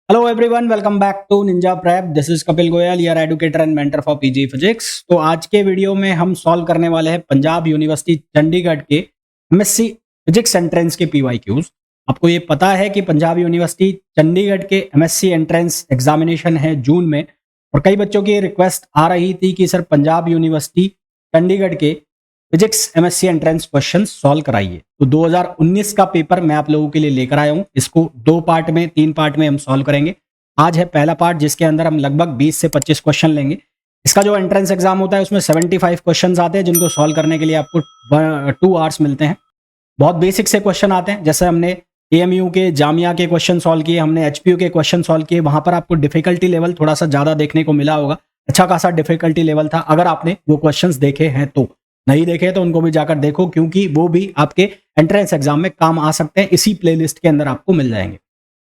Hello everyone, welcome back to Ninja Prep. This is Kapil Goyal, your educator and mentor for PG physics. तो आज के video में हम solve करने वाले हैं पंजाब यूनिवर्सिटी चंडीगढ़ के एमएससी फिजिक्स एंट्रेंस के पीवाईक्यूज। आपको ये पता है कि पंजाब यूनिवर्सिटी चंडीगढ़ के एमएससी एंट्रेंस एग्जामिनेशन है जून में, और कई बच्चों की रिक्वेस्ट आ रही थी कि सर पंजाब यूनिवर्सिटी चंडीगढ़ के physics MSc entrance question solve कराइए। तो 2019 का पेपर मैं आप लोगों के लिए लेकर आया हूं। इसको तीन पार्ट में हम सॉल्व करेंगे। आज है पहला पार्ट जिसके अंदर हम लगभग 20 से 25 क्वेश्चन लेंगे। इसका जो एंट्रेंस एग्जाम होता है उसमें 75 क्वेश्चन आते हैं, जिनको सॉल्व करने के लिए आपको 2 आवर्स मिलते हैं। बहुत बेसिक से क्वेश्चन आते हैं, जैसे हमने एएमयू के, जामिया के क्वेश्चन सॉल्व किए, हमने एचपीयू के क्वेश्चन सॉल्व किए। वहां पर आपको डिफिकल्टी लेवल थोड़ा सा ज्यादा देखने को मिला होगा, अच्छा खासा डिफिकल्टी लेवल था। अगर आपने वो क्वेश्चंस देखे हैं तो, नहीं देखे तो उनको भी जाकर देखो, क्योंकि वो भी आपके एंट्रेंस एग्जाम में काम आ सकते हैं। इसी प्लेलिस्ट के अंदर आपको मिल जाएंगे।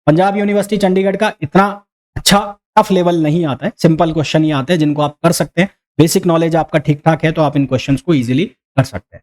पंजाब यूनिवर्सिटी चंडीगढ़ का इतना अच्छा टफ लेवल नहीं आता है, सिंपल क्वेश्चन ही आते हैं जिनको आप कर सकते हैं। बेसिक नॉलेज आपका ठीक ठाक है तो आप इन क्वेश्चंस को इजीली कर सकते हैं।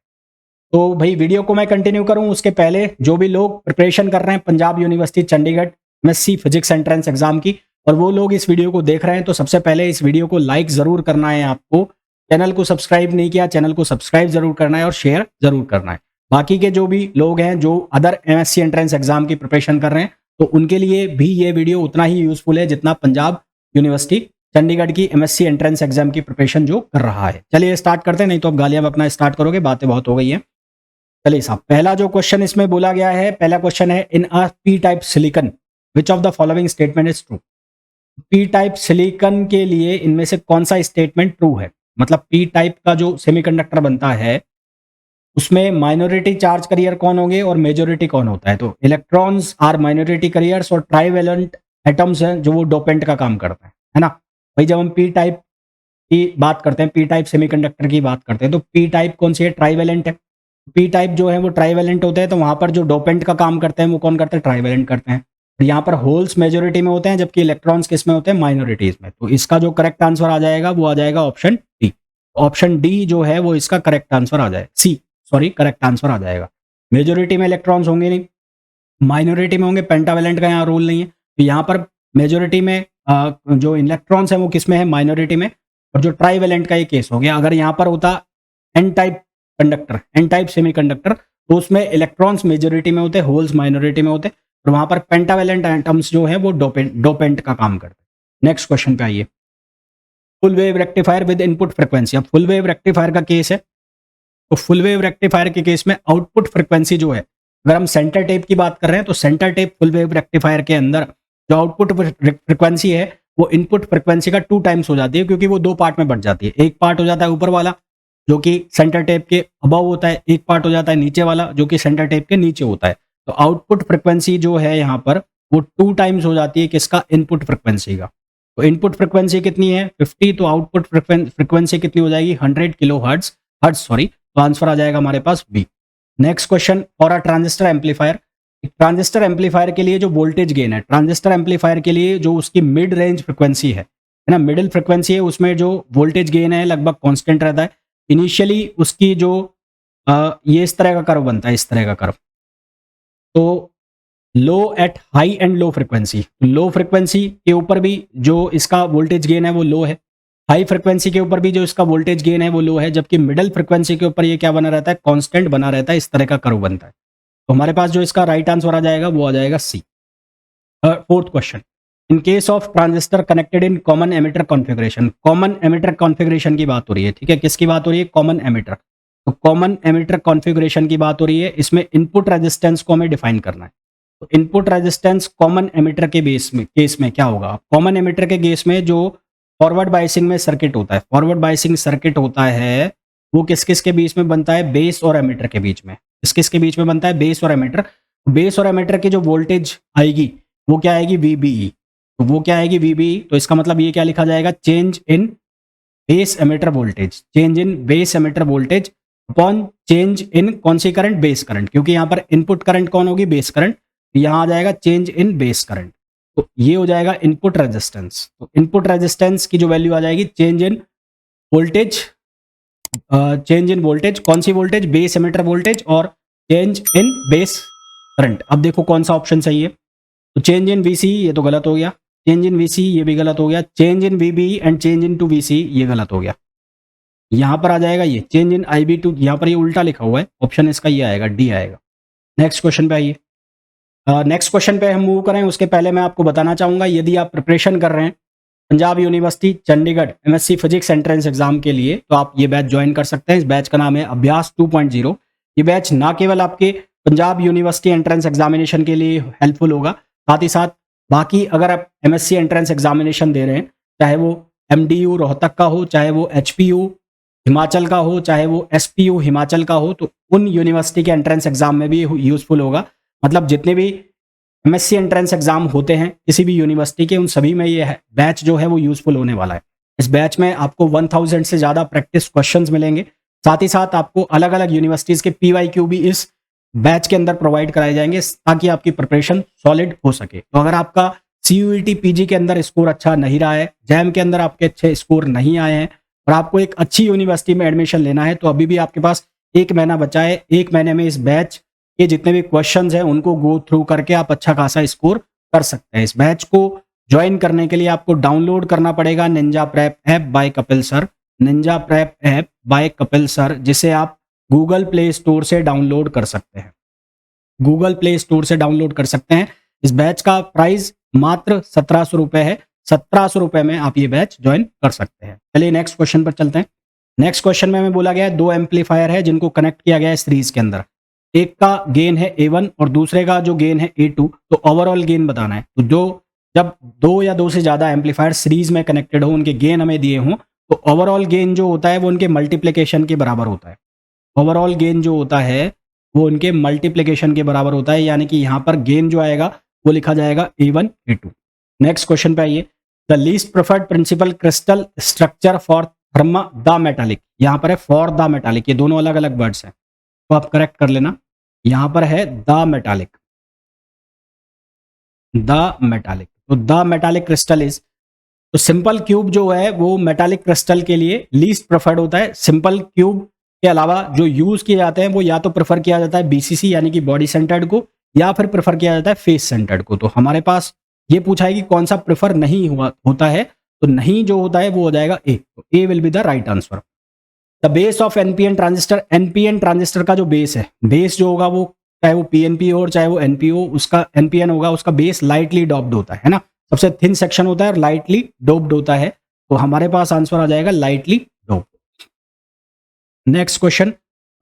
तो भाई वीडियो को मैं कंटिन्यू करूं उसके पहले जो भी लोग प्रिपरेशन कर रहे हैं Punjab university Chandigarh MSc physics entrance exam की, और वो लोग इस वीडियो को देख रहे हैं, तो सबसे पहले इस वीडियो को लाइक जरूर करना है आपको। चैनल को सब्सक्राइब नहीं किया, चैनल को सब्सक्राइब जरूर करना है और शेयर जरूर करना है। बाकी के जो भी लोग हैं जो अदर एमएससी एंट्रेंस एग्जाम की प्रिपरेशन कर रहे हैं, तो उनके लिए भी ये वीडियो उतना ही यूजफुल है जितना पंजाब यूनिवर्सिटी चंडीगढ़ की एमएससी एंट्रेंस एग्जाम की प्रिपरेशन जो कर रहा है। चलिए स्टार्ट करते हैं, नहीं तो अब गालियां बकना स्टार्ट करोगे, बातें बहुत हो गई हैं। चलिए साहब, पहला जो क्वेश्चन इसमें बोला गया है, पहला क्वेश्चन है, in a P type silicon which of the following statement is true. P type silicon के लिए इनमें से कौन सा स्टेटमेंट ट्रू है। मतलब पी टाइप का जो सेमीकंडक्टर बनता है उसमें माइनॉरिटी चार्ज कैरियर कौन होंगे और मेजॉरिटी कौन होता है। तो इलेक्ट्रॉन्स आर माइनॉरिटी कैरियर्स और ट्राइवेलेंट एटम्स हैं जो वो डोपेंट का काम करते हैं, है ना भाई। जब हम पी टाइप की बात करते हैं, पी टाइप सेमीकंडक्टर की बात करते हैं, तो पी टाइप कौन सी है, ट्राइवेलेंट है। पी टाइप जो है वो ट्राइवेलेंट होते हैं, तो वहां पर जो डोपेंट का काम करते हैं वो कौन करते हैं, ट्राइवेलेंट करते हैं। यहाँ पर होल्स मेजोरिटी में होते हैं जबकि इलेक्ट्रॉन्स किस में होते हैं, माइनॉरिटीज में। तो इसका जो करेक्ट आंसर आ जाएगा वो आ जाएगा ऑप्शन डी। ऑप्शन डी जो है वो इसका करेक्ट आंसर आ जाएगा, सी सॉरी, करेक्ट आंसर आ जाएगा। मेजोरिटी में इलेक्ट्रॉन्स होंगे नहीं, माइनॉरिटी में होंगे। पेंटावेलेंट का यहाँ रूल नहीं है, तो यहाँ पर मेजोरिटी में जो इलेक्ट्रॉन्स है वो किस में है, माइनॉरिटी में। और जो ट्राइवेलेंट का ये केस हो गया। अगर यहाँ पर होता N type conductor, N type semiconductor, तो उसमें इलेक्ट्रॉन्स मेजोरिटी में होते, होल्स माइनॉरिटी में होते, और वहां पर पेंटावेलेंट एटम्स जो है वो डोपेंट का काम करते हैं। नेक्स्ट क्वेश्चन पे आइए। Full wave rectifier with input frequency. अब फुल वेव रेक्टिफायर का केस है, तो फुल वेव रेक्टिफायर के केस में आउटपुट फ्रीक्वेंसी जो है, अगर हम सेंटर टेप की बात कर रहे हैं तो centre tap full wave rectifier के अंदर जो आउटपुट फ्रीक्वेंसी है वो इनपुट फ्रीक्वेंसी का 2 टाइम्स हो जाती है, क्योंकि वो 2 पार्ट में बढ़ जाती है। एक पार्ट हो जाता है ऊपर वाला जो कि सेंटर टेप के अबव होता है, एक पार्ट हो जाता है नीचे वाला जो कि सेंटर टेप के नीचे होता है। तो आउटपुट फ्रीक्वेंसी जो है यहाँ पर वो 2 टाइम्स हो जाती है किसका, इनपुट फ्रीक्वेंसी का। तो इनपुट फ्रीक्वेंसी कितनी है 50, तो आउटपुट फ्रीक्वेंसी कितनी हो जाएगी 100 किलो हर्ट्ज सॉरी। तो आंसर आ जाएगा हमारे पास B. Next question, for a transistor amplifier. Transistor amplifier के लिए जो वोल्टेज गेन है, ट्रांजिस्टर एम्पलीफायर के लिए जो उसकी मिड रेंज फ्रीक्वेंसी है ना, मिडिल फ्रीक्वेंसी है, उसमें जो वोल्टेज गेन है लगभग कांस्टेंट रहता है। इनिशियली उसकी जो ये इस तरह का कर्व बनता है, इस तरह का कर्व। तो low at high and low frequency, low frequency के ऊपर भी जो इसका वोल्टेज गेन है वो लो है, हाई फ्रीक्वेंसी के ऊपर भी जो इसका वोल्टेज गेन है वो लो है, जबकि मिडिल फ्रीक्वेंसी के ऊपर ये क्या बना रहता है, कांस्टेंट बना रहता है, इस तरह का कर्व बनता है। तो हमारे पास जो इसका राइट आंसर आ जाएगा वो आ जाएगा C. Fourth question, in case of transistor connected in common emitter configuration. Common emitter configuration की बात हो रही है, ठीक है, किसकी बात हो रही है, कॉमन एमिटर। तो कॉमन एमिटर कॉन्फ़िगरेशन की बात हो रही है, इसमें इनपुट रेजिस्टेंस को हमें डिफाइन करना है। तो इनपुट रेजिस्टेंस कॉमन एमिटर के केस में क्या होगा। कॉमन एमिटर के केस में जो फॉरवर्ड बायसिंग में सर्किट होता है, फॉरवर्ड बायसिंग सर्किट होता है वो किस किस के बीच में बनता है, बेस और एमिटर के बीच में। किस किस के बीच में बनता है, बेस और एमिटर। बेस और एमिटर की जो वोल्टेज आएगी वो क्या आएगी, VBE। तो वो क्या आएगी, VBE। तो इसका मतलब ये क्या लिखा जाएगा, change in base emitter voltage, change in base emitter voltage upon change in कौन सी करंट, बेस करंट। क्योंकि यहाँ पर इनपुट करंट कौन होगी, बेस करंट। यहाँ आ जाएगा चेंज इन बेस करंट। तो ये हो जाएगा इनपुट रेजिस्टेंस। तो इनपुट रेजिस्टेंस की जो वैल्यू आ जाएगी change in voltage, change in voltage, कौन सी वोल्टेज, बेस एमिटर वोल्टेज, और चेंज इन बेस करंट। अब देखो कौन सा ऑप्शन सही है। तो चेंज इन VCE ये तो गलत हो गया, चेंज इन वीसी ये भी गलत हो गया, change in VB and change in to VC ये गलत हो गया। यहाँ पर आ जाएगा ये चेंज इन आईबी टू, यहाँ पर ये उल्टा लिखा हुआ है, ऑप्शन इसका ये आएगा, डी आएगा। नेक्स्ट क्वेश्चन पे आइए। नेक्स्ट क्वेश्चन पे हम मूव करें उसके पहले मैं आपको बताना चाहूँगा, यदि आप प्रिपरेशन कर रहे हैं Punjab university Chandigarh MSc physics entrance exam के लिए, तो आप ये बैच ज्वाइन कर सकते हैं। इस बैच का नाम है अभ्यास 2.0। ये बैच ना केवल आपके पंजाब यूनिवर्सिटी एंट्रेंस एग्जामिनेशन के लिए हेल्पफुल होगा, साथ ही साथ बाकी अगर आप एमएससी एंट्रेंस एग्जामिनेशन दे रहे हैं, चाहे वो एमडीयू रोहतक का हो, चाहे वो एचपीयू हिमाचल का हो, चाहे वो एसपीयू हिमाचल का हो, तो उन यूनिवर्सिटी के एंट्रेंस एग्जाम में भी यूजफुल होगा। मतलब जितने भी एमएससी एंट्रेंस एग्जाम होते हैं किसी भी यूनिवर्सिटी के, उन सभी में ये बैच जो है वो यूजफुल होने वाला है। इस बैच में आपको 1000 से ज़्यादा प्रैक्टिस क्वेश्चंस मिलेंगे, साथ ही साथ आपको अलग अलग यूनिवर्सिटीज़ के पीवाईक्यू भी इस बैच के अंदर प्रोवाइड कराए जाएंगे ताकि आपकी प्रिपरेशन सॉलिड हो सके। तो अगर आपका सीयूईटी पीजी के अंदर स्कोर अच्छा नहीं रहा है, जैम के अंदर आपके अच्छे स्कोर नहीं आए हैं और आपको एक अच्छी यूनिवर्सिटी में एडमिशन लेना है, तो अभी भी आपके पास 1 महीना बचा है। 1 महीने में इस बैच के जितने भी क्वेश्चंस हैं उनको गो थ्रू करके आप अच्छा खासा स्कोर कर सकते हैं। इस बैच को ज्वाइन करने के लिए आपको डाउनलोड करना पड़ेगा Ninja prep app by Kapil sir, Ninja prep app by Kapil sir, जिसे आप गूगल प्ले स्टोर से डाउनलोड कर सकते हैं। गूगल प्ले स्टोर से डाउनलोड कर सकते हैं। इस बैच का प्राइस मात्र 1700 रुपये है। 1700 रुपये में आप ये बैच ज्वाइन कर सकते हैं। चलिए नेक्स्ट क्वेश्चन पर चलते हैं। नेक्स्ट क्वेश्चन में हमें बोला गया है 2 एम्पलीफायर है जिनको कनेक्ट किया गया है सीरीज के अंदर। एक का गेन है A1 और दूसरे का जो गेन है A2, तो ओवरऑल गेन बताना है। तो जब 2 या 2 से ज़्यादा एम्पलीफायर सीरीज में कनेक्टेड हो, उनके गेन हमें दिए हों, तो ओवरऑल गेन जो होता है वो उनके मल्टीप्लिकेशन के बराबर होता है। ओवरऑल गेन जो होता है वो उनके मल्टीप्लिकेशन के बराबर होता है, यानी कि यहाँ पर गेन जो आएगा वो लिखा जाएगा A1 A2। नेक्स्ट क्वेश्चन पे आइए। The least preferred principal crystal structure for thermal the metallic, यहाँ पर है फॉर द मेटालिक, ये दोनों अलग अलग वर्ड्स हैं तो आप करेक्ट कर लेना। यहाँ पर है द मेटालिक, द मेटालिक, तो द मेटालिक क्रिस्टल इज, तो सिंपल क्यूब जो है वो मेटालिक क्रिस्टल के लिए लीस्ट प्रेफर्ड होता है। सिंपल क्यूब के अलावा जो यूज किए जाते हैं वो या तो प्रेफर किया जाता है बीसीसी यानी कि बॉडी सेंटर्ड को, या फिर प्रेफर किया जाता है फेस सेंटर्ड को। तो हमारे पास ये पूछा है कि कौन सा प्रेफर नहीं होता है, तो नहीं जो होता है वो हो जाएगा ए, तो A will be the right answer. The base of NPN transistor, NPN transistor का जो बेस है, बेस जो होगा वो चाहे वो पीएनपी हो और चाहे वो एनपी हो, उसका एनपीएन होगा, उसका बेस लाइटली डोप्ड होता है ना, सबसे थिन सेक्शन होता है और लाइटली डोप्ड होता है। तो हमारे पास आंसर आ जाएगा lightly doped. Next question,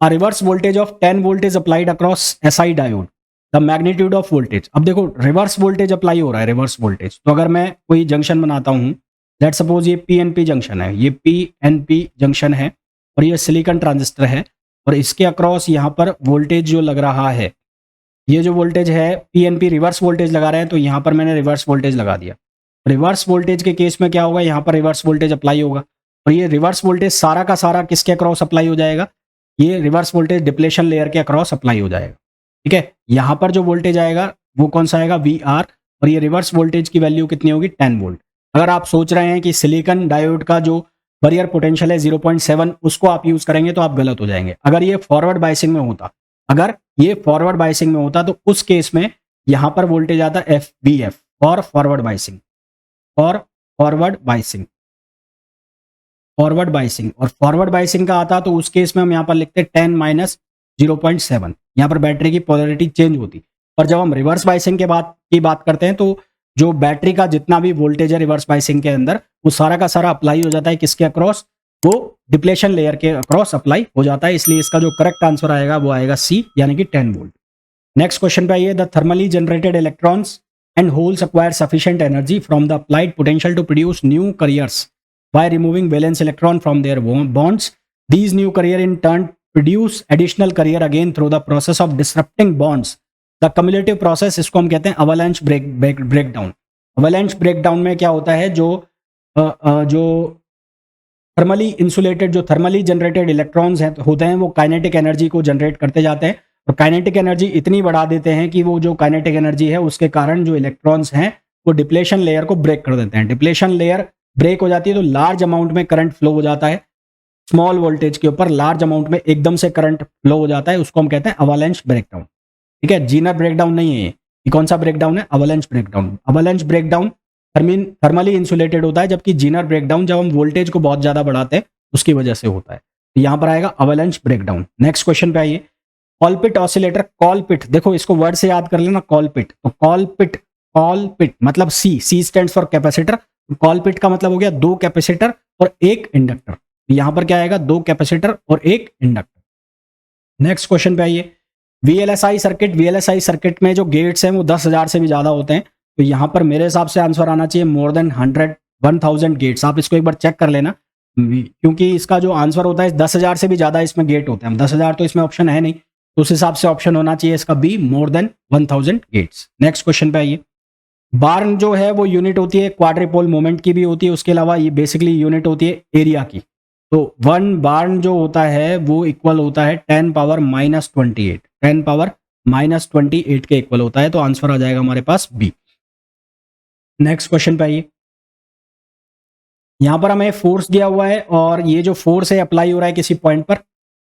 a reverse voltage of 10 volt is applied across SI diode, the magnitude of voltage. अब देखो रिवर्स वोल्टेज अप्लाई हो रहा है, रिवर्स वोल्टेज, तो अगर मैं कोई जंक्शन बनाता हूँ, लेट सपोज ये पीएनपी जंक्शन है, ये पीएनपी जंक्शन है और ये सिलिकॉन ट्रांजिस्टर है और इसके अक्रॉस यहाँ पर वोल्टेज जो लग रहा है, ये जो वोल्टेज है पीएनपी रिवर्स वोल्टेज लगा रहे हैं, तो यहाँ पर मैंने रिवर्स वोल्टेज लगा दिया। रिवर्स वोल्टेज के केस में क्या होगा, यहाँ पर रिवर्स वोल्टेज अप्लाई होगा और ये रिवर्स वोल्टेज सारा का सारा किसके अक्रॉस अप्लाई हो जाएगा, ये रिवर्स वोल्टेज डिप्लेशन लेयर के अक्रॉस अप्लाई हो जाएगा। ठीक है, यहाँ पर जो वोल्टेज आएगा वो कौन सा आएगा, वी आर, और ये रिवर्स वोल्टेज की वैल्यू कितनी होगी, 10 वोल्ट। अगर आप सोच रहे हैं कि सिलिकॉन डायोड का जो बैरियर पोटेंशियल है 0.7 उसको आप यूज करेंगे तो आप गलत हो जाएंगे। अगर ये फॉरवर्ड बायसिंग में होता, अगर ये फॉरवर्ड बायसिंग में होता तो उस केस में यहां पर वोल्टेज आता FBF for forward biasing, for forward biasing, forward biasing, और फॉरवर्ड बायसिंग का आता तो उस केस में हम यहां पर लिखते 10 माइनस 0.7, यहां पर बैटरी की पोलैरिटी चेंज होती। पर जब हम रिवर्स बायसिंग की बात करते हैं तो जो बैटरी का जितना भी वोल्टेज है रिवर्स बायसिंग के अंदर वो सारा का सारा अप्लाई हो जाता है किसके अक्रॉस, वो डिप्लेशन लेयर के अक्रॉस अप्लाई हो जाता है। इसलिए इसका जो करेक्ट आंसर आएगा वो आएगा सी, यानी कि 10 वोल्ट। नेक्स्ट क्वेश्चन पे आइए। The thermally generated electrons and holes acquire sufficient energy from the applied potential to produce new carriers by removing valence electron from their bonds. These new carrier in turn produce additional carrier again through the process of disrupting bonds. The cumulative process, इसको हम कहते हैं avalanche breakdown. avalanche breakdown में क्या होता है, जो thermally insulated, जो थर्मली जनरेटेड इलेक्ट्रॉन्स हैं होते हैं वो काइनेटिक एनर्जी को जनरेट करते जाते हैं और काइनेटिक एनर्जी इतनी बढ़ा देते हैं कि वो जो काइनेटिक एनर्जी है उसके कारण जो इलेक्ट्रॉन्स हैं वो डिप्लेशन लेयर को ब्रेक कर देते हैं। डिप्लेशन लेयर ब्रेक हो जाती है तो लार्ज अमाउंट में करंट फ्लो हो जाता है, स्मॉल वोल्टेज के ऊपर लार्ज अमाउंट में एकदम से करंट फ्लो हो जाता है, उसको हम कहते हैं अवालांच ब्रेकडाउन। ठीक है, जीनर ब्रेकडाउन नहीं है ये कौन सा ब्रेकडाउन है, avalanche breakdown. Avalanche breakdown thermally insulated होता है, जबकि जीनर ब्रेकडाउन जब हम वोल्टेज को बहुत ज़्यादा बढ़ाते हैं उसकी वजह से होता है। तो यहाँ पर आएगा अवेलेंच ब्रेकडाउन। नेक्स्ट क्वेश्चन पे आइए, कॉलपिट ऑसिलेटर। कॉलपिट, देखो इसको वर्ड से याद कर लेना, कॉलपिट। तो कॉलपिट मतलब C stands for capacitor. Colpitts का मतलब हो गया दो कैपेसिटर और एक इंडक्टर। यहां पर क्या आएगा, दो कैपेसिटर और एक इंडक्टर। नेक्स्ट क्वेश्चन पे आइए, वीएलएसआई सर्किट। वीएलएसआई सर्किट में जो गेट्स हैं वो 10,000 से भी ज्यादा होते हैं। तो यहां पर मेरे हिसाब से आंसर आना चाहिए मोर देन 1000 गेट्स। आप इसको एक बार चेक कर लेना, क्योंकि इसका जो आंसर होता है 10,000 से भी ज्यादा इसमें गेट होते हैं। 10,000 तो इसमें ऑप्शन है नहीं, तो उस हिसाब से ऑप्शन होना चाहिए इसका B, more than 1000 gates. Next question पे आइए, बार्न जो है वो यूनिट होती है क्वाड्रिपोल मोमेंट की भी होती है, उसके अलावा ये बेसिकली यूनिट होती है एरिया की। तो 1 बार्न जो होता है वो इक्वल होता है 10 पावर -28, 10 पावर -28 के इक्वल होता है। तो आंसर आ जाएगा हमारे पास बी। नेक्स्ट क्वेश्चन पे आइए, यहां पर हमें फोर्स दिया हुआ है और ये जो फोर्स है अप्लाई हो रहा है किसी पॉइंट पर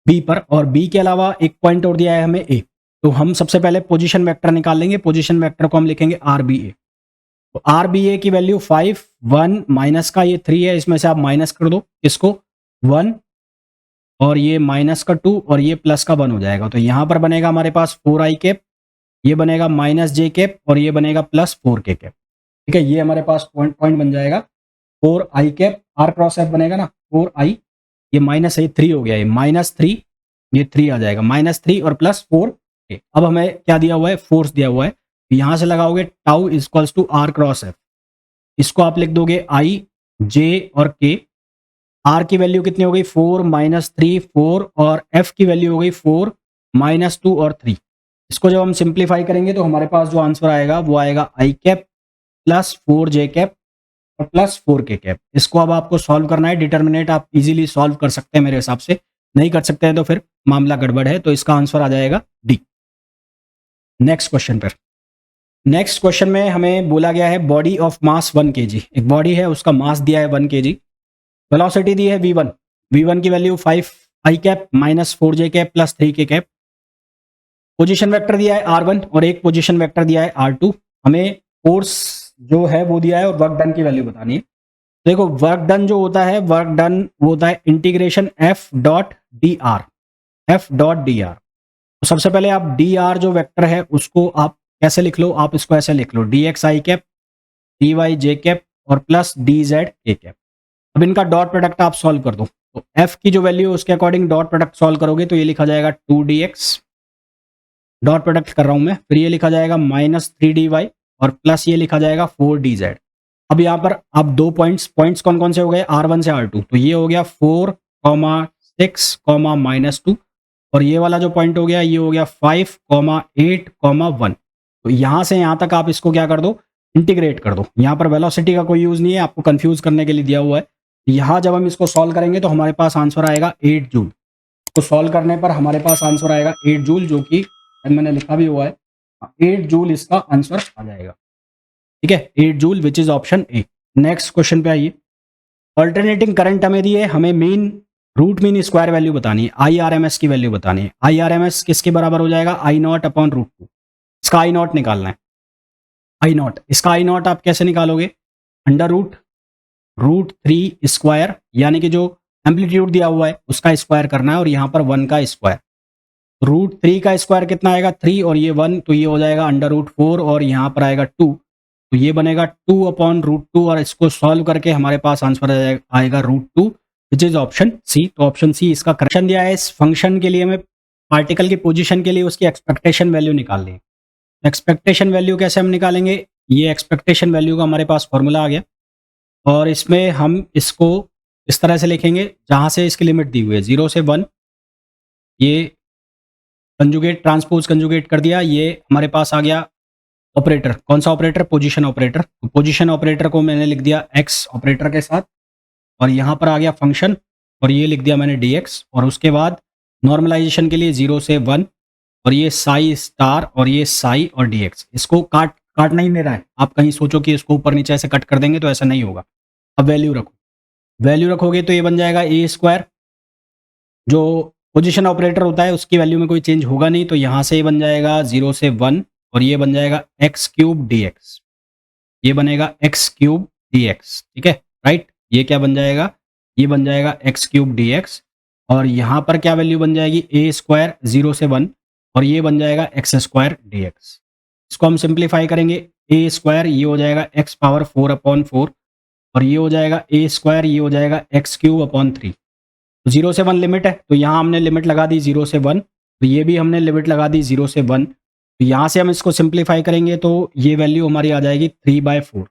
बी पर, और बी के अलावा एक पॉइंट और दिया है हमें ए। तो हम सबसे पहले पोजीशन वेक्टर निकाल लेंगे। पोजीशन वेक्टर को हम लिखेंगे आर बी ए। तो आर बी ए की वैल्यू 5, 1 माइनस का ये 3 है, इसमें से आप माइनस कर दो इसको 1, और ये माइनस का 2 और ये प्लस का 1 हो जाएगा। तो यहां पर बनेगा हमारे पास 4i कैप, ये बनेगा -j कैप और ये बनेगा +4k कैप। ठीक है, ये हमारे पास पॉइंट बन जाएगा 4i cap. Are cross F बनेगा ना 4i, ये माइनस है 3 हो गया, ये -3, ये 3 आ जाएगा, -3 और +4। अब हमें क्या दिया हुआ है, फोर्स दिया हुआ है। यहां से लगाओगे tau equals to R cross F. इसको आप लिख दोगे आई, जे और के। आर की वैल्यू कितनी हो गई 4 -3 4, और एफ की वैल्यू हो गई 4 -2 और 3। इसको जब हम सिंप्लीफाई करेंगे तो हमारे पास जो आंसर आएगा वो आएगा आई कैप +4j कैप और +4k कैप। इसको अब आपको सॉल्व करना है। डिटर्मिनेंट आप इजीली सॉल्व कर सकते हैं मेरे हिसाब से, नहीं कर सकते हैं तो फिर मामला गड़बड़ है। तो इसका आंसर आ जाएगा डी। नेक्स्ट क्वेश्चन पर, नेक्स्ट क्वेश्चन में हमें बोला गया है बॉडी ऑफ मास 1 kg। एक बॉडी है, उसका मास दिया है 1 kg, वेलोसिटी दी है v1। v1 की value 5i cap -4j cap +3k cap. Position vector दिया है r1 और एक पोजीशन वेक्टर दिया है r2। हमें फोर्स जो है वो दिया है और वर्क डन की वैल्यू बतानी है। देखो वर्क डन जो होता है, वर्क डन वो होता है इंटीग्रेशन f.dr। f.dr, तो सबसे पहले आप dr जो वेक्टर है उसको आप कैसे लिख लो, आप इसको ऐसे लिख लो dxi कैप dy कैप और +dz कैप। अब इनका डॉट प्रोडक्ट आप सॉल्व कर दो। तो f की जो वैल्यू है उसके अकॉर्डिंग डॉट प्रोडक्ट सॉल्व करोगे तो ये लिखा जाएगा 2dx, डॉट प्रोडक्ट कर रहा हूं मैं, फिर ये लिखा जाएगा -3dy और प्लस ये लिखा जाएगा 4dz। अब यहाँ पर आप दो पॉइंट्स कौन कौन से हो गए, r1 से r2। तो ये हो गया 4, 6, -2, और ये वाला जो पॉइंट हो गया ये हो गया 5, 8, 1। तो यहाँ से यहाँ तक आप इसको क्या कर दो, इंटीग्रेट कर दो। यहाँ पर वेलोसिटी का कोई यूज़ नहीं है, आपको कंफ्यूज करने के लिए दिया हुआ है। यहाँ जब हम इसको सॉल्व करेंगे तो हमारे पास आंसर आएगा 8 जूल। तो सॉल्व करने पर हमारे पास आंसर आएगा 8 जूल, जो कि मैंने लिखा भी हुआ है 8 जूल इसका आंसर आ जाएगा। ठीक है, 8 joule which is option A. Next question पे आइए, अल्टरनेटिंग करंट हमें दी है, हमें रूट मीन स्क्वायर वैल्यू बतानी है, IRMS की वैल्यू बतानी है। IRMS किसके बराबर हो जाएगा, I0/√2। इसका I0 निकालना है, I0। इसका I0 आप कैसे निकालोगे, √√3 स्क्वायर, यानी कि जो एम्पलीट्यूड दिया हुआ है उसका स्क्वायर करना है, और यहाँ पर 1 का स्क्वायर। √3 का स्क्वायर कितना आएगा 3, और ये 1, तो ये हो जाएगा √4, और यहाँ पर आएगा 2, तो ये बनेगा 2/√2, और इसको सॉल्व करके हमारे पास आंसर आएगा √2 विच इज ऑप्शन सी। तो ऑप्शन सी इसका करेक्शन दिया है। इस फंक्शन के लिए हमें पार्टिकल की पोजीशन के लिए उसकी एक्सपेक्टेशन वैल्यू निकालनी है। एक्सपेक्टेशन वैल्यू कैसे हम निकालेंगे, ये एक्सपेक्टेशन वैल्यू का हमारे पास फॉर्मूला आ गया, और इसमें हम इसको इस तरह से लिखेंगे जहाँ से इसकी लिमिट दी हुई है 0 से 1। ये कंजुगेट ट्रांसपोज कंजुगेट कर दिया, ये हमारे पास आ गया ऑपरेटर। कौन सा ऑपरेटर, पोजीशन ऑपरेटर। तो पोजीशन ऑपरेटर को मैंने लिख दिया x ऑपरेटर के साथ, और यहाँ पर आ गया फंक्शन, और ये लिख दिया मैंने dx, और उसके बाद नॉर्मलाइजेशन के लिए 0 से 1, और ये साई स्टार और ये साई और dx। इसको काट नहीं दे रहा है, आप कहीं सोचो कि इसको ऊपर नीचे ऐसे कट कर देंगे तो ऐसा नहीं होगा। अब वैल्यू रखो, वैल्यू रखोगे तो ये बन जाएगा a², जो पोजीशन ऑपरेटर होता है उसकी वैल्यू में कोई चेंज होगा नहीं, तो यहाँ से ये बन जाएगा 0 से 1, और ये बन जाएगा x³ dx। ये बनेगा एक्स क्यूब डी एक्स, ठीक है, राइट। ये क्या बन जाएगा, ये बन जाएगा एक्स क्यूब डी एक्स, और यहाँ पर क्या वैल्यू बन जाएगी, ए स्क्वायर 0 से 1, और ये बन जाएगा एक्स स्क्वायर डी एक्स। इसको हम सिंप्लीफाई करेंगे, ए स्क्वायर ये हो जाएगा एक्स पावर 4/4, और ये हो जाएगा ए स्क्वायर, ये हो जाएगा एक्स क्यूब अपॉन 3। 0 से 1 लिमिट है, तो यहाँ हमने लिमिट लगा दी 0 से 1, तो ये भी हमने लिमिट लगा दी 0 से 1। तो यहाँ से हम इसको सिंप्लीफाई करेंगे तो ये वैल्यू हमारी आ जाएगी 3/4।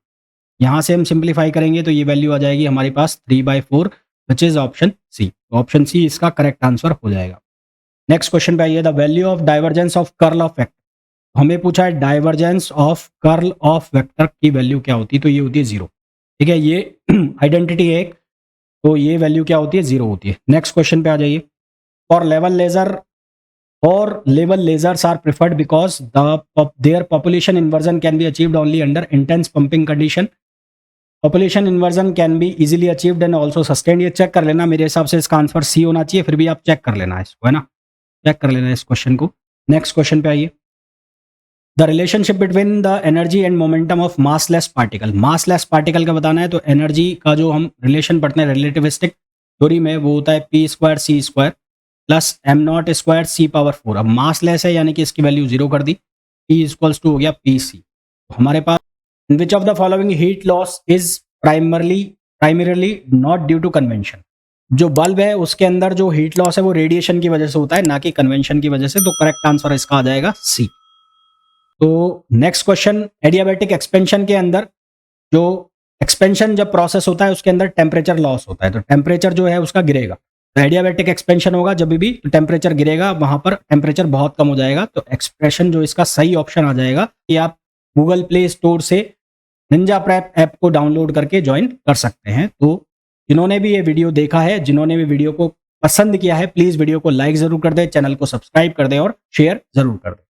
यहाँ से हम सिंप्लीफाई करेंगे तो ये वैल्यू आ जाएगी हमारे पास 3/4, which is option C. Option C इसका करेक्ट आंसर हो जाएगा। नेक्स्ट क्वेश्चन पे आइए, the value of divergence of curl of vector. हमें पूछा है divergence of curl of vector की वैल्यू क्या होती है, तो ये होती है 0, ठीक है। ये आइडेंटिटी है एक, तो ये वैल्यू क्या होती है, 0 होती है। नेक्स्ट क्वेश्चन पे आ जाइए, four level lasers are preferred because their population inversion can be achieved only under intense pumping condition. Population inversion can be easily achieved and also sustained. ये चेक कर लेना, मेरे हिसाब से इसका आंसर सी होना चाहिए, फिर भी आप चेक कर लेना इसको, है ना, चेक कर लेना इस क्वेश्चन को। नेक्स्ट क्वेश्चन पे आइए, the relationship between the energy and momentum of massless particle. Massless particle का बताना है, तो एनर्जी का जो हम रिलेशन पढ़ते हैं रिलेटिविस्टिक थ्योरी में, वो होता है P square C square plus M naught square C power 4। अब मासलेस है यानी कि इसकी वैल्यू 0 कर दी, पी इक्वल्स टू हो गया पी सी। तो हमारे पास which of the following heat loss is primarily not due to convention. जो बल्ब है उसके अंदर जो हीट लॉस है वो रेडिएशन की वजह से होता है, ना कि कन्वेंशन की वजह से। तो करेक्ट आंसर इसका आ जाएगा सी। तो नेक्स्ट क्वेश्चन, एडियाबैटिक एक्सपेंशन के अंदर जो एक्सपेंशन जब प्रोसेस होता है उसके अंदर टेम्परेचर लॉस होता है, तो टेम्परेचर जो है उसका गिरेगा। तो एडियाबैटिक एक्सपेंशन होगा जब भी टेम्परेचर गिरेगा, वहां पर टेम्परेचर बहुत कम हो जाएगा। तो एक्सप्रेशन जो इसका सही ऑप्शन आ जाएगा कि आप गूगल प्ले स्टोर से निंजा प्रेप ऐप को डाउनलोड करके ज्वाइन कर सकते हैं। तो जिन्होंने भी ये वीडियो देखा है, जिन्होंने भी वीडियो को पसंद किया है, प्लीज वीडियो को लाइक जरूर कर दें, चैनल को सब्सक्राइब कर दें और शेयर जरूर कर दें।